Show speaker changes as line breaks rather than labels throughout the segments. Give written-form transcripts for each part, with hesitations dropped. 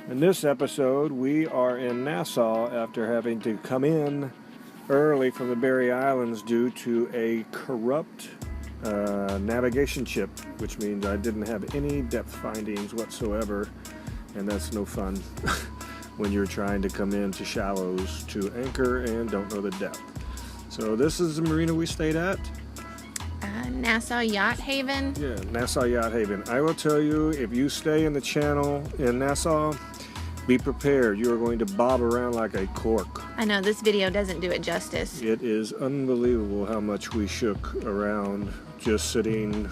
In this episode, we are in Nassau after having to come in early from the Berry Islands due to a corrupt navigation chip, which means I didn't have any depth findings whatsoever, and that's no fun when you're trying to come into shallows to anchor and don't know the depth. So this is the marina we stayed at.
Nassau Yacht Haven.
Yeah, Nassau Yacht Haven. I will tell you, if you stay in the channel in Nassau, be prepared. You are going to bob around like a cork.
I know this video doesn't do it justice.
It is unbelievable how much we shook around just sitting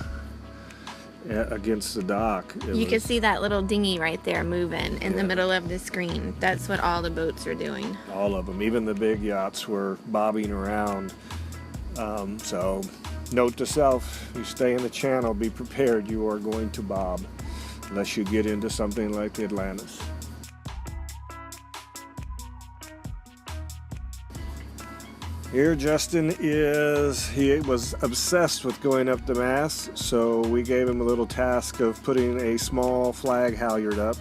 against the dock.
You can see that little dinghy right there moving in the middle of the screen. That's what all the boats are doing.
All of them. Even the big yachts were bobbing around. So note to self, you stay in the channel, be prepared. You are going to bob unless you get into something like the Atlantis. Here Justin he was obsessed with going up the mast, so we gave him a little task of putting a small flag halyard up,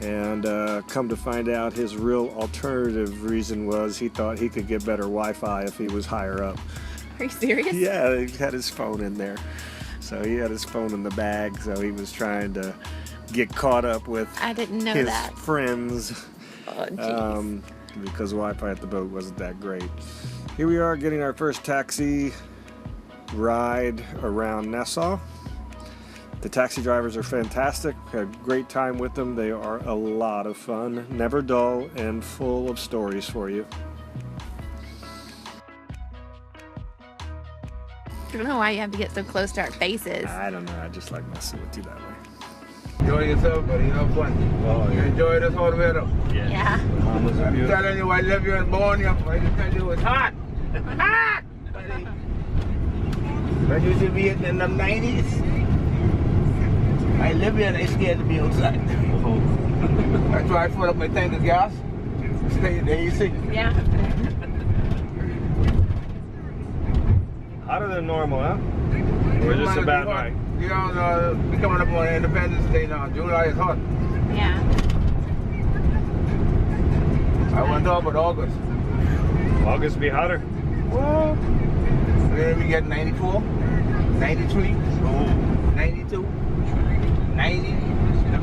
and come to find out his real alternative reason was he thought he could get better Wi-Fi if he was higher up.
Are you serious?
Yeah, he had his phone in there. So he had his phone in the bag, so he was trying to get caught up with
I didn't know
his
that.
friends.
Oh, jeez.
Because Wi-Fi at the boat wasn't that great. Here we are getting our first taxi ride around Nassau. The taxi drivers are fantastic. Had a great time with them. They are a lot of fun, never dull, and full of stories for you.
I don't know why you have to get so close to our faces.
I don't know. I just like messing with you that way.
Enjoy yourself, buddy. Have fun. Oh, you enjoy this whole weather.
Yeah.
I'm telling you, I live here in Borneo. I can tell you it's hot. Hot! Buddy. When you used to be in the 90s, I live here and I'm scared to be outside. That's why I fill up my tank of gas. Stay in the AC.
Yeah.
Hotter than normal, huh? We're just about right.
You know, we're coming up on Independence Day now. July is hot.
Yeah.
I want to talk about August.
August be hotter.
Well, we're going to be getting 94, 93, 92, 90,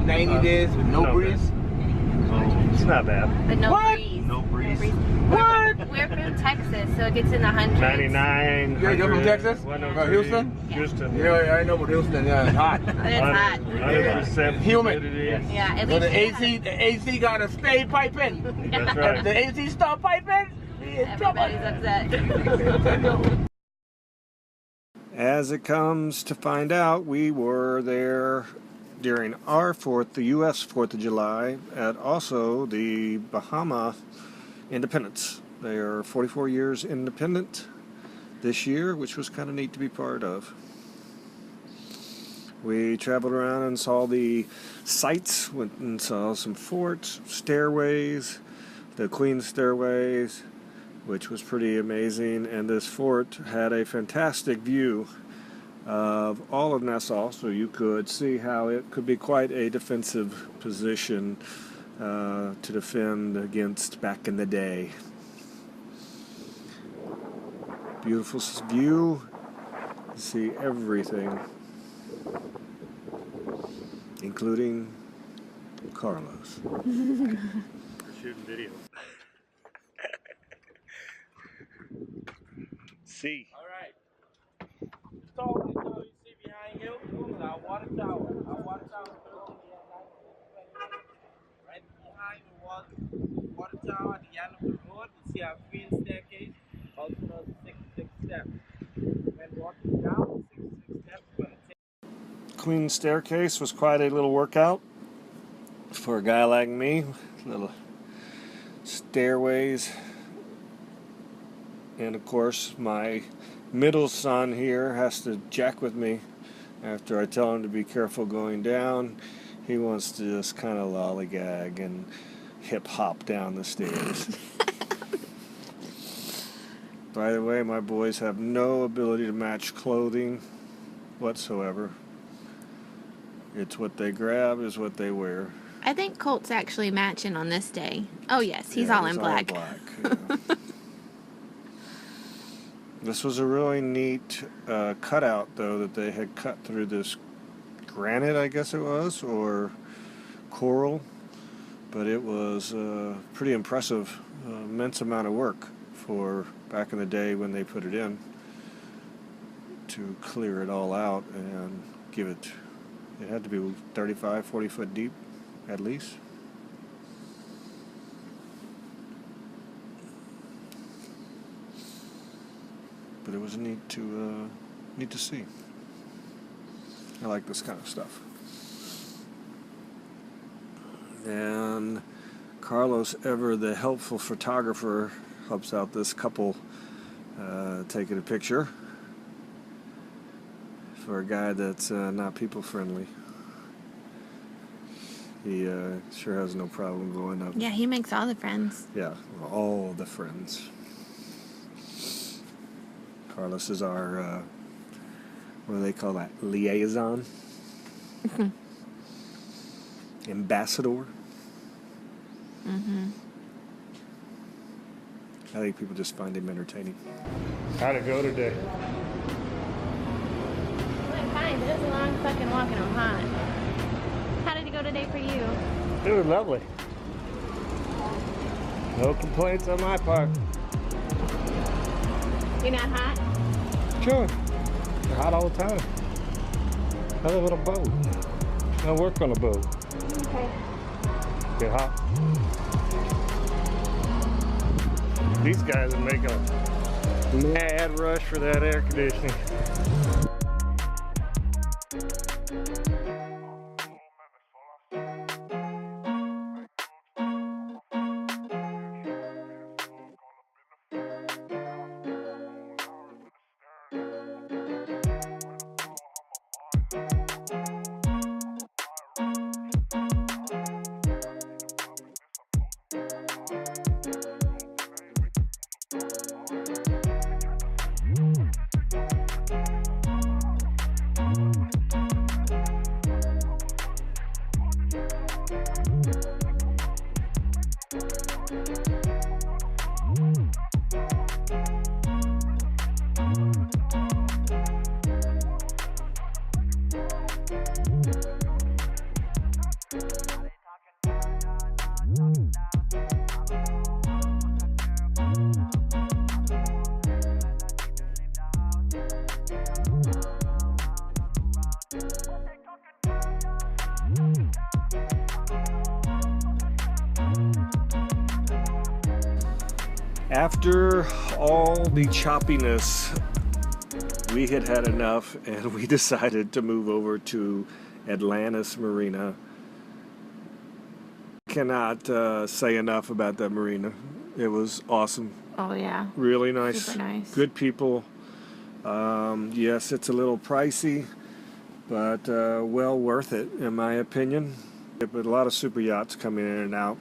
90 days with no breeze.
It's not bad.
But no
What?
breeze.
No breeze.
What?
We're from Texas, so it gets in the hundreds.
99.
You're from Texas?
103.
Houston?
Yeah.
Houston.
Yeah, I know about Houston. Yeah, it's hot.
But it's hot.
100%
Humid.
humidity.
Yeah, at
So
least
the AC got to stay piping.
That's right.
If the AC stop piping, it's trouble.
everybody's upset.
As it comes to find out, we were there during our the U.S. 4th of July, at also the Bahama Independence. They are 44 years independent this year, which was kind of neat to be part of. We traveled around and saw the sights, went and saw some forts, stairways, the Queen's stairways, which was pretty amazing, and this fort had a fantastic view of all of Nassau, so you could see how it could be quite a defensive position to defend against back in the day. Beautiful view, you see everything, including Carlos. Shooting videos. See.
All right. So you see behind you, our water tower. Our water tower is right behind the water tower at the end of the road. You see our green staircase, also known as 66 steps. When walking down the 66 steps, you're going to take.
Queen's staircase was quite a little workout for a guy like me. Little stairways. And of course, my middle son here has to jack with me after I tell him to be careful going down. He wants to just kind of lollygag and hip hop down the stairs. By the way, my boys have no ability to match clothing whatsoever. It's what they grab is what they wear.
I think Colt's actually matching on this day. Oh yes, he's
Yeah,
all in black.
Yeah. This was a really neat cutout, though, that they had cut through this granite, I guess it was, or coral. But it was pretty impressive, immense amount of work for back in the day when they put it in to clear it all out and give it. It had to be 35, 40 foot deep, at least. But it was neat to see. I like this kind of stuff. And Carlos, ever the helpful photographer, helps out this couple taking a picture for a guy that's not people friendly. He sure has no problem going up.
Yeah, he makes all the friends.
Yeah, all the friends. Carlos is our, what do they call that? Liaison? Ambassador?
Mm-hmm.
I think people just find him entertaining. How'd it go today?
Well, fine, but it was a long fucking walk and I'm hot. How did it go today for you?
It was lovely. No complaints on my part.
You're not hot?
Sure. They're hot all the time. I live on a boat. I work on a boat.
Okay.
Get hot. These guys are making a mad rush for that air conditioning. After all the choppiness, we had had enough and we decided to move over to Atlantis Marina. Cannot say enough about that marina. It was awesome.
Oh yeah.
Really nice.
Super nice.
Good people. Yes, it's a little pricey, but well worth it in my opinion. But a lot of super yachts coming in and out.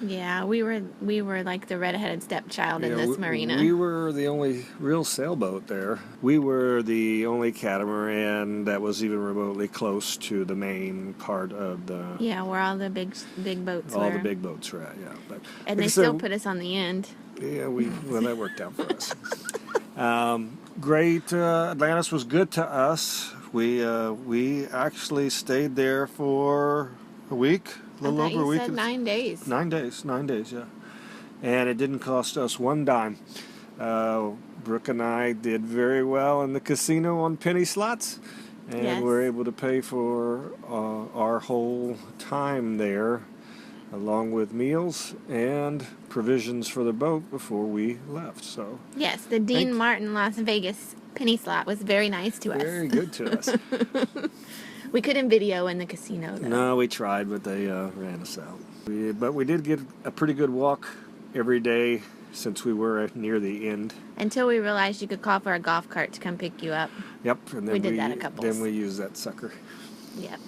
Yeah, we were like the redheaded stepchild in this marina.
We were the only real sailboat there. We were the only catamaran that was even remotely close to the main part of the...
Yeah, where all the big boats were.
All the big boats were at, yeah. But,
and they still put us on the end.
Yeah, well, that worked out for us. Great. Atlantis was good to us. We actually stayed there for a week. A little over a week.
You said 9 days.
9 days, yeah. And it didn't cost us one dime. Brooke and I did very well in the casino on penny slots, and
yes.
We're able to pay for our whole time there, along with meals and provisions for the boat before we left. So
yes, the Dean Martin Las Vegas penny slot was very nice to us.
Very good to us.
We couldn't video in the casino, though.
No, we tried, but they ran us out. But we did get a pretty good walk every day since we were near the end.
Until we realized you could call for a golf cart to come pick you up.
Yep. And then
we did that a couple.
Then we used that sucker.
Yep.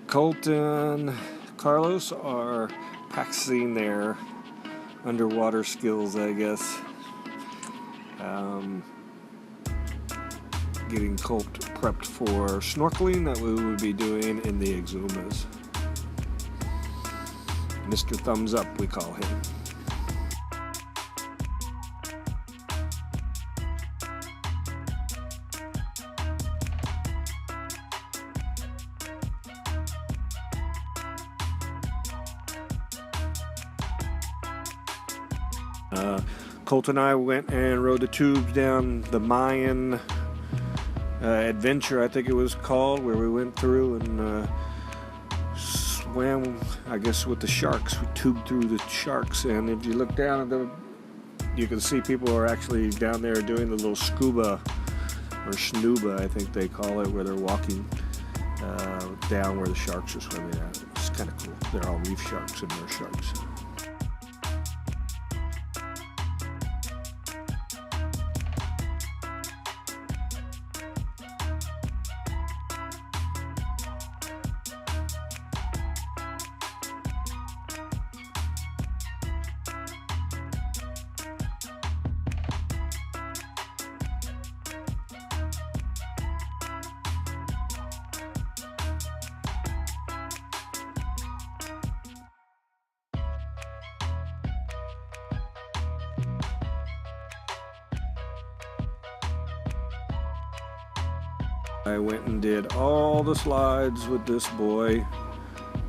Colt and Carlos are practicing their underwater skills, I guess. getting Colt prepped for snorkeling that we would be doing in the Exumas. Mr. Thumbs Up, we call him. Colt and I went and rode the tubes down the Mayan adventure, I think it was called, where we went through and swam, I guess, with the sharks. We tubed through the sharks, and if you look down at the, you can see people are actually down there doing the little scuba, or snuba, I think they call it, where they're walking down where the sharks are swimming at. It's kind of cool. They're all reef sharks and they're sharks. I went and did all the slides with this boy.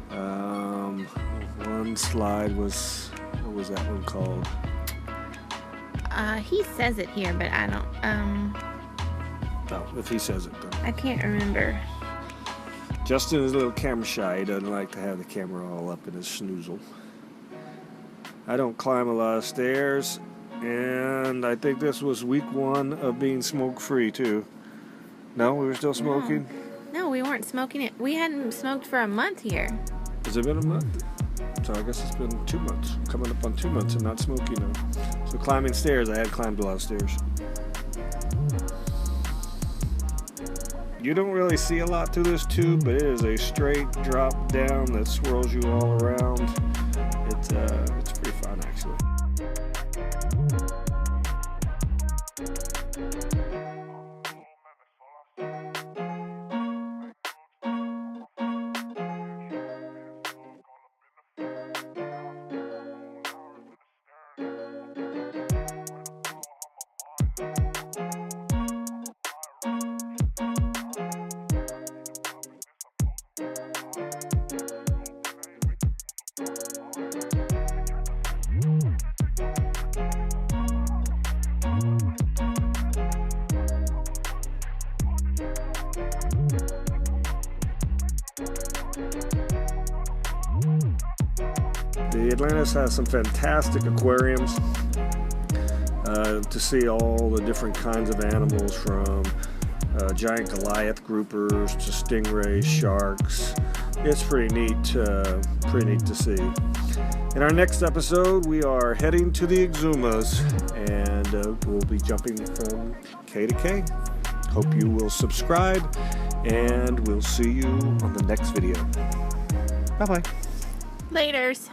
One slide was, what was that one called?
He says it here, but I don't,
Oh, if he says it then.
I can't remember.
Justin is a little camera shy. He doesn't like to have the camera all up in his snoozle. I don't climb a lot of stairs, and I think this was week 1 of being smoke-free too. No, we were still smoking?
No, we weren't smoking it. We hadn't smoked for a month here.
Has it been a month? So I guess it's been 2 months. Coming up on 2 months and not smoking now. So climbing stairs, I had climbed a lot of stairs. You don't really see a lot through this tube, but it is a straight drop down that swirls you all around. It's pretty fun actually. The Atlantis has some fantastic aquariums to see all the different kinds of animals, from giant Goliath groupers to stingrays, sharks. It's pretty neat to see. In our next episode, we are heading to the Exumas, and we'll be jumping from K to K. Hope you will subscribe, and we'll see you on the next video. Bye-bye.
Laters.